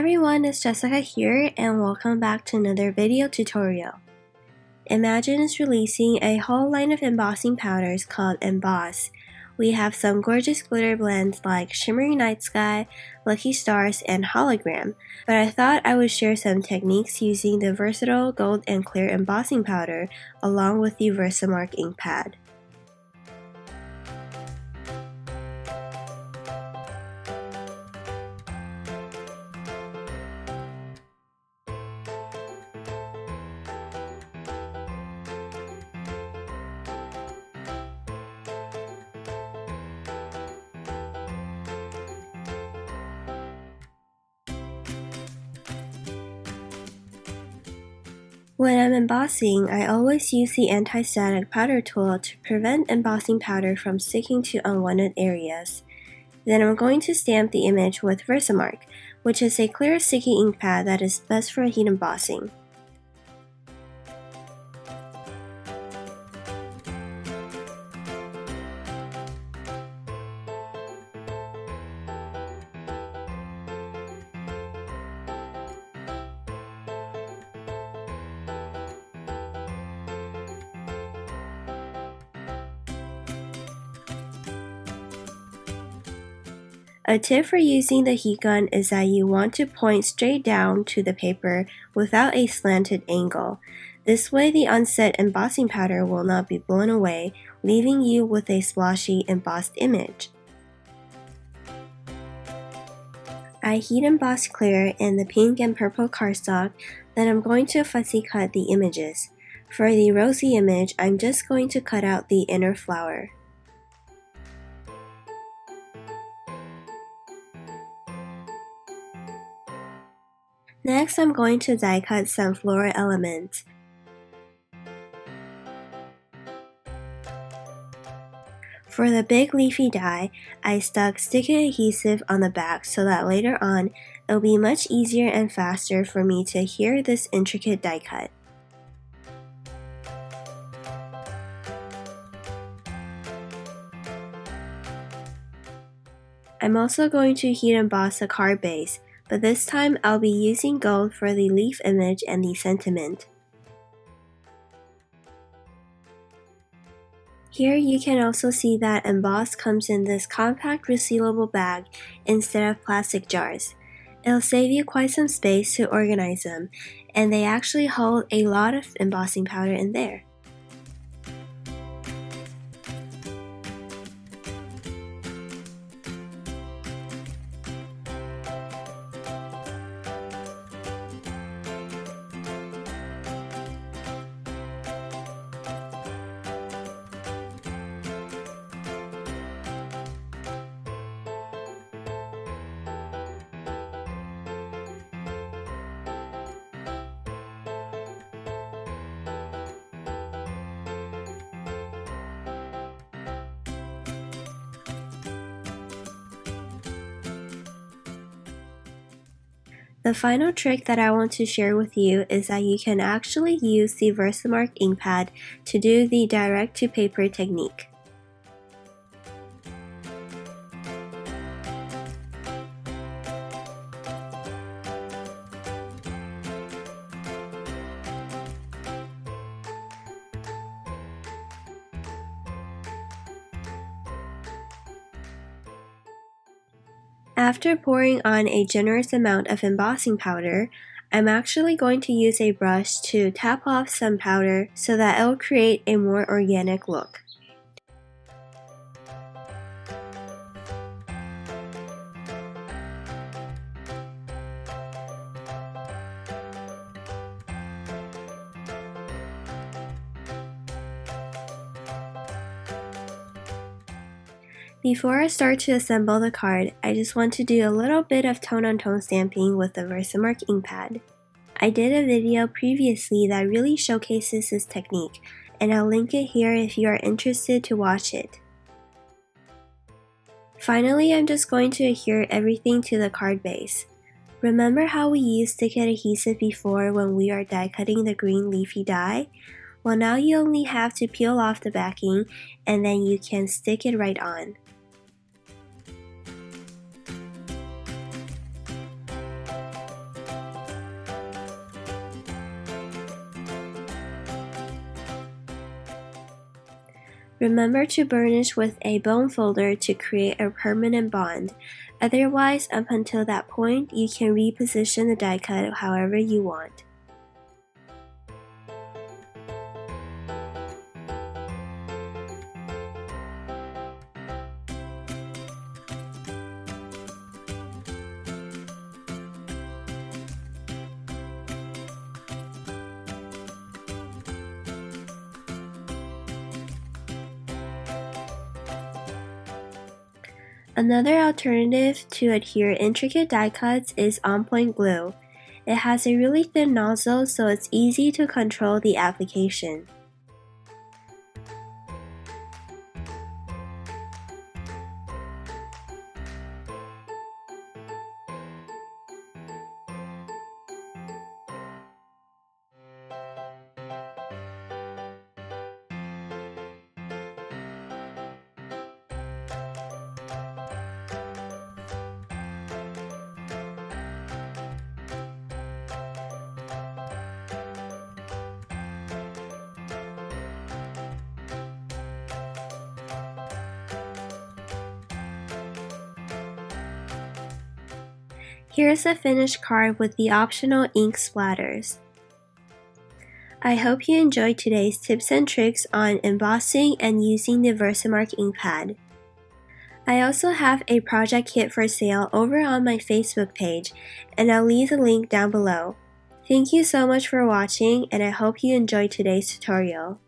everyone, it's Jessica here and welcome back to another video tutorial. Imagine is releasing a whole line of embossing powders called Mboss. We have some gorgeous glitter blends like Shimmery Night Sky, Lucky Stars, and Hologram, but I thought I would share some techniques using the versatile gold and clear embossing powder along with the VersaMark Ink Pad. When I'm embossing, I always use the anti-static powder tool to prevent embossing powder from sticking to unwanted areas. Then I'm going to stamp the image with VersaMark, which is a clear sticky ink pad that is best for heat embossing. A tip for using the heat gun is that you want to point straight down to the paper without a slanted angle. This way the unset embossing powder will not be blown away, leaving you with a splotchy embossed image. I heat emboss clear in the pink and purple cardstock, then I'm going to fussy cut the images. For the rosy image, I'm just going to cut out the inner flower. Next, I'm going to die cut some floral elements. For the big leafy die, I stuck sticky adhesive on the back so that later on, it'll be much easier and faster for me to adhere this intricate die cut. I'm also going to heat emboss the card base, but this time I'll be using gold for the leaf image and the sentiment. Here you can also see that Mboss comes in this compact resealable bag instead of plastic jars. It'll save you quite some space to organize them, and they actually hold a lot of embossing powder in there. The final trick that I want to share with you is that you can actually use the VersaMark Ink Pad to do the direct-to-paper technique. After pouring on a generous amount of embossing powder, I'm actually going to use a brush to tap off some powder so that it'll create a more organic look. Before I start to assemble the card, I just want to do a little bit of tone-on-tone stamping with the VersaMark Ink Pad. I did a video previously that really showcases this technique, and I'll link it here if you are interested to watch it. Finally, I'm just going to adhere everything to the card base. Remember how we used sticky adhesive before when we are die cutting the green leafy die? Well, now you only have to peel off the backing and then you can stick it right on. Remember to burnish with a bone folder to create a permanent bond. Otherwise, up until that point, you can reposition the die cut however you want. Another alternative to adhere intricate die cuts is on-point glue. It has a really thin nozzle, so it's easy to control the application. Here's a finished card with the optional ink splatters. I hope you enjoyed today's tips and tricks on embossing and using the VersaMark Ink Pad. I also have a project kit for sale over on my Facebook page, and I'll leave the link down below. Thank you so much for watching, and I hope you enjoyed today's tutorial.